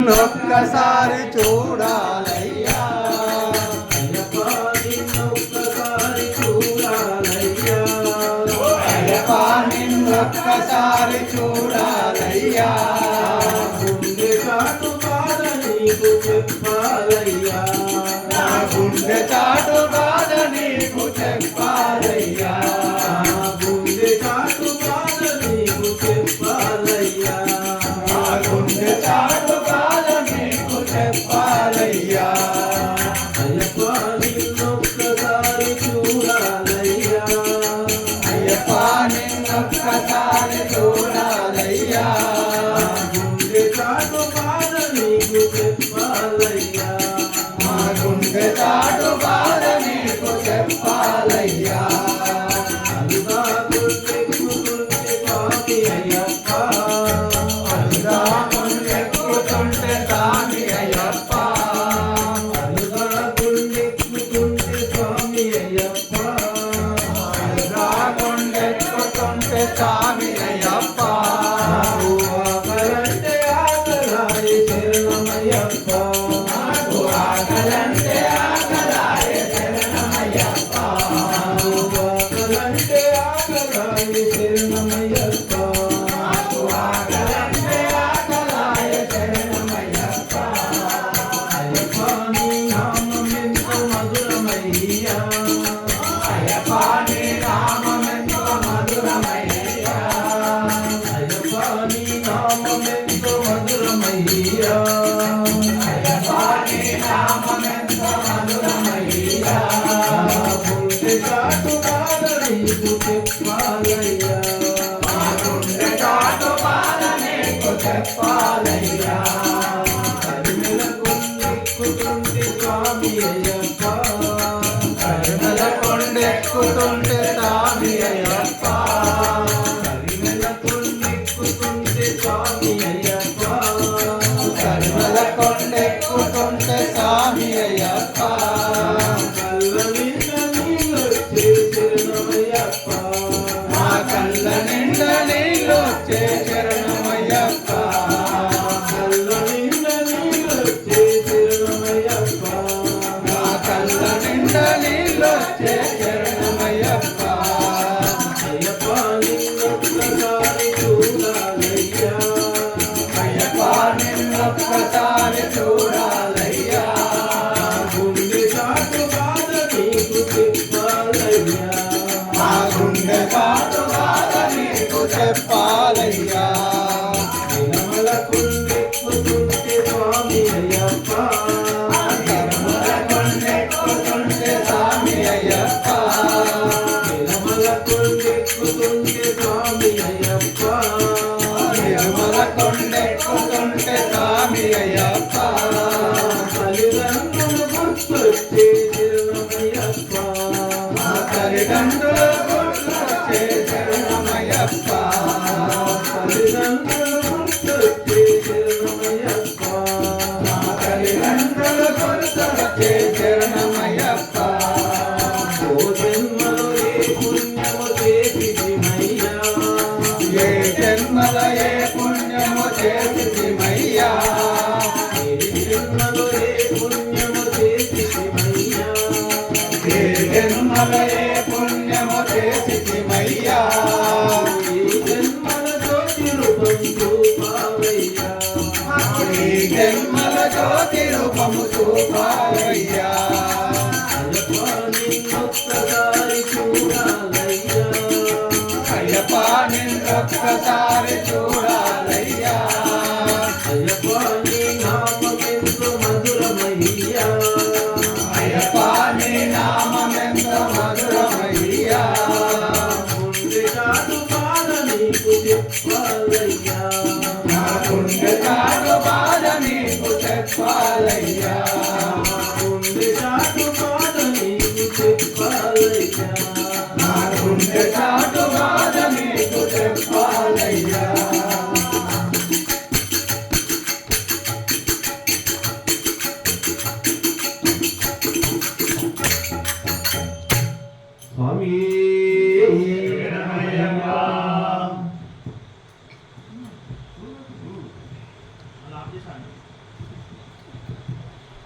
నిన్నొక్కసారి చూడాలయ్యా అయ్యప్ప నిన్నొక్కసారి చూడాలయ్యా అయ్యప్ప నిన్నొక్కసారి చూడాలయ్యా గుండె చాటు బాధ నీకు చెప్పాలయ్యా గుండె చాటు బాధ నీకు చెప్పాలయ్యా గుండె చాటు బాధ నీకు చెప్పాలయ్యా గుండె చాటు బాధ నీకు చెప్పాలయ్యా అయ్యప్ప నిన్నొక్కసారి చూడాలయ్యా అయ్యప్ప నిన్నొక్కసారి చూడాలయ్యా గుండె చాటు బాధ నీకు చెప్పాలయ్యా గుండె చాటు బాధ నీకు చెప్పాలయ్యా అలుగా గుండెక్కుతుంటే స్వామి అయ్యప్ప అలుగా గుండెక్కుతుంటే స్వామి అయ్యప్ప అలుగా గుండెక్కుతుంటే స్వామి అయ్యప్ప అలుగా గుండెక్కుతుంటే స్వామి అయ్యప్ప ఆకలంటే ఆకలాయి శరణమయ్యప్ప ఆకలంటే ఆకలాయ శరణమయ్యప్ప ఆకలంటే ఆకలాయి శరణమయ్యప్ప ఆకలంటే ఆకలాయ శరణమయ్యప్ప అయ్యప్ప నీ నామం ఎంతో మధురమయ్యా అయ్యప్ప నీ నామమెంతో మధురమయ్యా అయ్యప్ప నీ నామం ఎంతో మధురమయ్యా అయ్యప్ప నీ నామమెంతో మధురమయ్యా గుండె చాటు బాధ నీకు చెప్పాలయ్యా గుండె చాటు బాధ నీకు చెప్పాలయ్యా కరిమెల కొండెక్కుతుంటే స్వామి అయ్యప్ప కరుణల కొండెక్కుతుంటే స్వామి అయ్యప్ప కరిమెల కొండెక్కుతుంటే స్వామి అయ్యప్ప కరుణల కొండెక్కుతుంటే స్వామి అయ్యప్ప కళ్ళ నిండా నీళ్ళొచ్చే శరణమయ్యప్ప మా కళ్ళ నిండా నీళ్ళొచ్చే శరణమయ్యప్ప కళ్ళ నిండా నీళ్ళొచ్చే శరణమయ్యప్ప మా కళ్ళ నిండా నీళ్ళొచ్చే శరణమయ్యప్ప అయ్యప్ప నిన్నొక్కసారి చూడాలయ్యా అయ్యప్ప నిన్నొక్కసారి చూడాలయ్యా గుండె చాటు బాధ నీకు చెప్పాలయ్యా మా గుండె చాటు బాధ నీకు చెప్పాలయ్యా నిలమల కొండెక్కుతుంటే స్వామి అయ్యప్ప కరుణల కొండెక్కుతుంటే స్వామి అయ్యప్ప నిలమల కొండెక్కుతుంటే స్వామి అయ్యప్ప నిర్మల కొండెక్కుతుంటే స్వామి అయ్యప్ప తల్లిదండ్రులు గుర్తొచ్చే శరణమయ్యప్ప మా తల్లిదండ్రులు గుర్తొచ్చే శరణమయ్యప్ప తల్లిదండ్రులు గుర్తొచ్చే శరణమయ్యప్ప మా తల్లిదండ్రులు గుర్తొచ్చే శరణమయ్యప్ప ఓ జన్మలో ఏ పుణ్యము చేసిమయ్యా ఏ జన్మల ఏ పుణ్యము చేసిమయ్యా ఏ జన్మలో ఏ పుణ్యము చేసిమయ్యా ఏ జన్మల ఏ పుణ్యము చేసిమయ్యా ఈ జన్మల జ్యోతి రూపం చూపావయ్యా ఈ జన్మల జ్యోతి రూపము చూపాలయ్యా అయ్యప్ప నిన్నొక్కసారి చూడాలయ్యా అయ్యప్ప నిన్నొక్కసారి చూడాలయ్యా అయ్యప్ప నీ నామమెంతో మధురమయ్యా అయ్యప్ప నీ నామమెంతో మధురమయ్యా గుండె చాటు బాధ నీకు చెప్పాలయ్యా నా గుండె చాటు బాధ నీకు చెప్పాలయ్యా గుండె చాటు బాధ నీకు చెప్పాలయ్యా నా గుండె చాటు బాధ నీకు చెప్పాలయ్యా స్వామి అలా ఆపేసాను